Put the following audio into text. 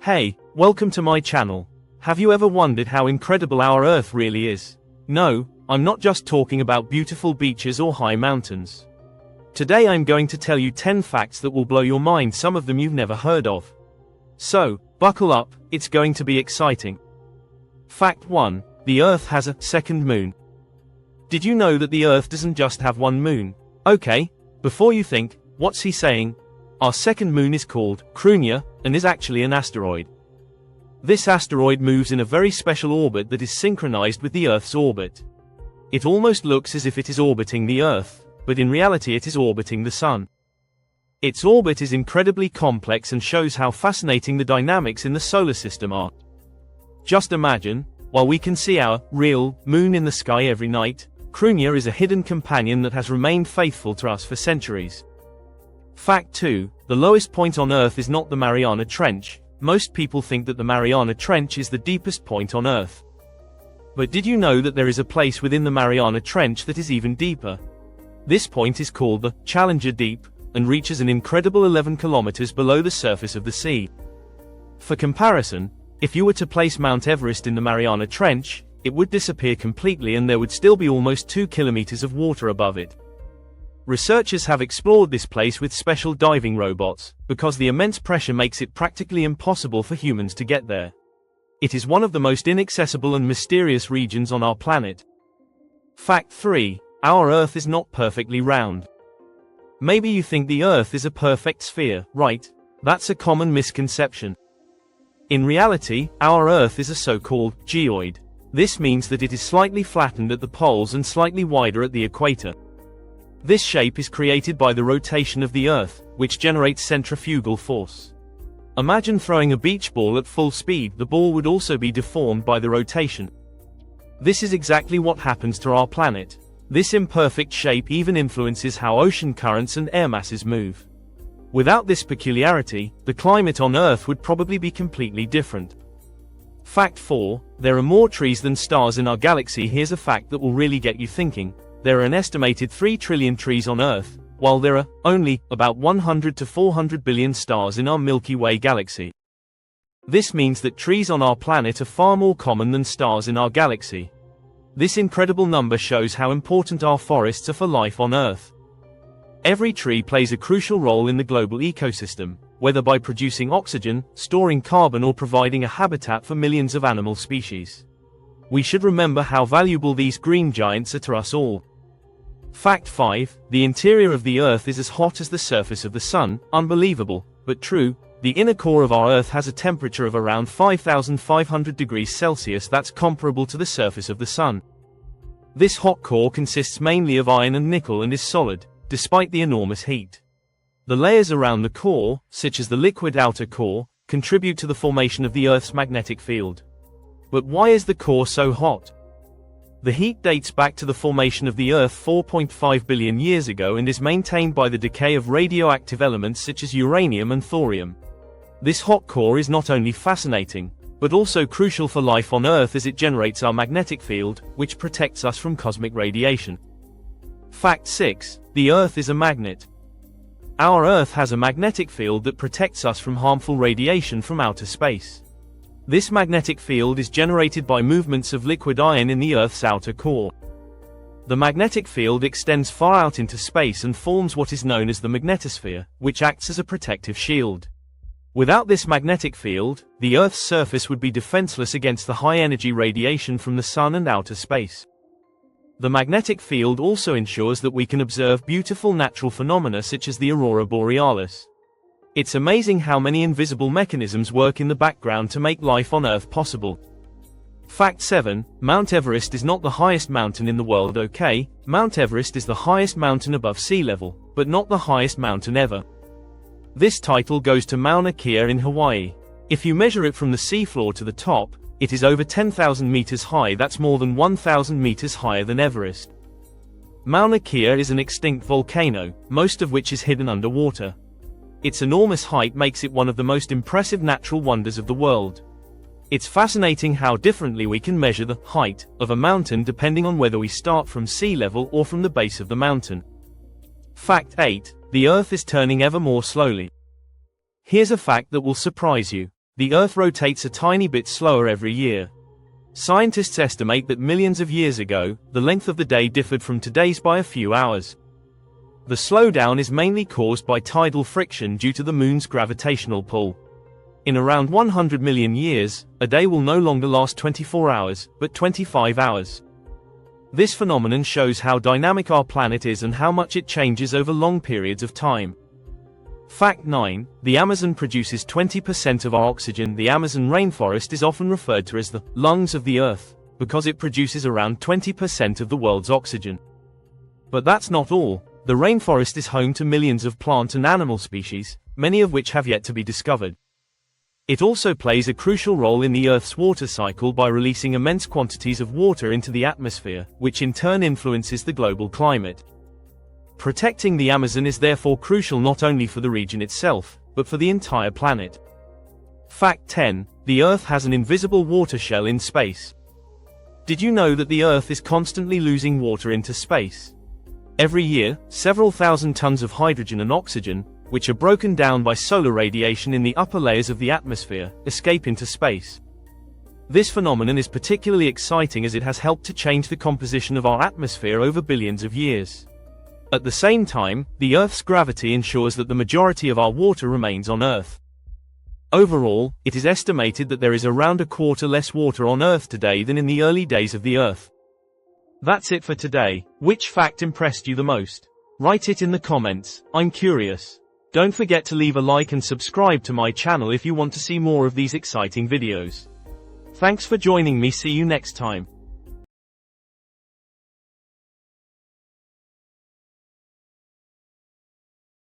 Hey, welcome to my channel. Have you ever wondered how incredible our Earth really is? No, I'm not just talking about beautiful beaches or high mountains. Today I'm going to tell you 10 facts that will blow your mind, some of them you've never heard of. So, buckle up, it's going to be exciting. Fact 1. The Earth has a second moon. Did you know that the Earth doesn't just have one moon? Okay, before you think, what's he saying? Our second moon is called Crunia, and is actually an asteroid. This asteroid moves in a very special orbit that is synchronized with the Earth's orbit. It almost looks as if it is orbiting the Earth, but in reality it is orbiting the Sun. Its orbit is incredibly complex and shows how fascinating the dynamics in the solar system are. Just imagine, while we can see our real moon in the sky every night, Crunia is a hidden companion that has remained faithful to us for centuries. Fact 2. The lowest point on Earth is not the Mariana Trench. Most people think that the Mariana Trench is the deepest point on Earth. But did you know that there is a place within the Mariana Trench that is even deeper? This point is called the Challenger Deep, and reaches an incredible 11 kilometers below the surface of the sea. For comparison, if you were to place Mount Everest in the Mariana Trench, it would disappear completely and there would still be almost 2 kilometers of water above it. Researchers have explored this place with special diving robots, because the immense pressure makes it practically impossible for humans to get there. It is one of the most inaccessible and mysterious regions on our planet. Fact 3. Our Earth is not perfectly round. Maybe you think the Earth is a perfect sphere, right? That's a common misconception. In reality, our Earth is a so-called geoid. This means that it is slightly flattened at the poles and slightly wider at the equator. This shape is created by the rotation of the Earth, which generates centrifugal force. Imagine throwing a beach ball at full speed, the ball would also be deformed by the rotation. This is exactly what happens to our planet. This imperfect shape even influences how ocean currents and air masses move. Without this peculiarity, the climate on Earth would probably be completely different. Fact 4. There are more trees than stars in our galaxy. Here's a fact that will really get you thinking. There are an estimated 3 trillion trees on Earth, while there are only about 100 to 400 billion stars in our Milky Way galaxy. This means that trees on our planet are far more common than stars in our galaxy. This incredible number shows how important our forests are for life on Earth. Every tree plays a crucial role in the global ecosystem, whether by producing oxygen, storing carbon, or providing a habitat for millions of animal species. We should remember how valuable these green giants are to us all. Fact 5. The interior of the Earth is as hot as the surface of the Sun. Unbelievable, but true. The inner core of our Earth has a temperature of around 5,500 degrees Celsius, that's comparable to the surface of the Sun. This hot core consists mainly of iron and nickel and is solid, despite the enormous heat. The layers around the core, such as the liquid outer core, contribute to the formation of the Earth's magnetic field. But why is the core so hot? The heat dates back to the formation of the Earth 4.5 billion years ago and is maintained by the decay of radioactive elements such as uranium and thorium. This hot core is not only fascinating, but also crucial for life on Earth as it generates our magnetic field, which protects us from cosmic radiation. Fact 6. The Earth is a magnet. Our Earth has a magnetic field that protects us from harmful radiation from outer space. This magnetic field is generated by movements of liquid iron in the Earth's outer core. The magnetic field extends far out into space and forms what is known as the magnetosphere, which acts as a protective shield. Without this magnetic field, the Earth's surface would be defenseless against the high-energy radiation from the Sun and outer space. The magnetic field also ensures that we can observe beautiful natural phenomena such as the aurora borealis. It's amazing how many invisible mechanisms work in the background to make life on Earth possible. Fact 7. Mount Everest is not the highest mountain in the world. Okay, Mount Everest is the highest mountain above sea level, but not the highest mountain ever. This title goes to Mauna Kea in Hawaii. If you measure it from the seafloor to the top, it is over 10,000 meters high. That's more than 1,000 meters higher than Everest. Mauna Kea is an extinct volcano, most of which is hidden underwater. Its enormous height makes it one of the most impressive natural wonders of the world. It's fascinating how differently we can measure the height of a mountain depending on whether we start from sea level or from the base of the mountain. Fact 8. The Earth is turning ever more slowly. Here's a fact that will surprise you. The Earth rotates a tiny bit slower every year. Scientists estimate that millions of years ago, the length of the day differed from today's by a few hours. The slowdown is mainly caused by tidal friction due to the Moon's gravitational pull. In around 100 million years, a day will no longer last 24 hours, but 25 hours. This phenomenon shows how dynamic our planet is and how much it changes over long periods of time. Fact 9. The Amazon produces 20% of our oxygen. The Amazon rainforest is often referred to as the lungs of the Earth, because it produces around 20% of the world's oxygen. But that's not all. The rainforest is home to millions of plant and animal species, many of which have yet to be discovered. It also plays a crucial role in the Earth's water cycle by releasing immense quantities of water into the atmosphere, which in turn influences the global climate. Protecting the Amazon is therefore crucial not only for the region itself, but for the entire planet. Fact 10. The Earth has an invisible water shell in space. Did you know that the Earth is constantly losing water into space? Every year, several thousand tons of hydrogen and oxygen, which are broken down by solar radiation in the upper layers of the atmosphere, escape into space. This phenomenon is particularly exciting as it has helped to change the composition of our atmosphere over billions of years. At the same time, the Earth's gravity ensures that the majority of our water remains on Earth. Overall, it is estimated that there is around a quarter less water on Earth today than in the early days of the Earth. That's it for today. Which fact impressed you the most? Write it in the comments. I'm curious. Don't forget to leave a like and subscribe to my channel if you want to see more of these exciting videos. Thanks for joining me. See you next time.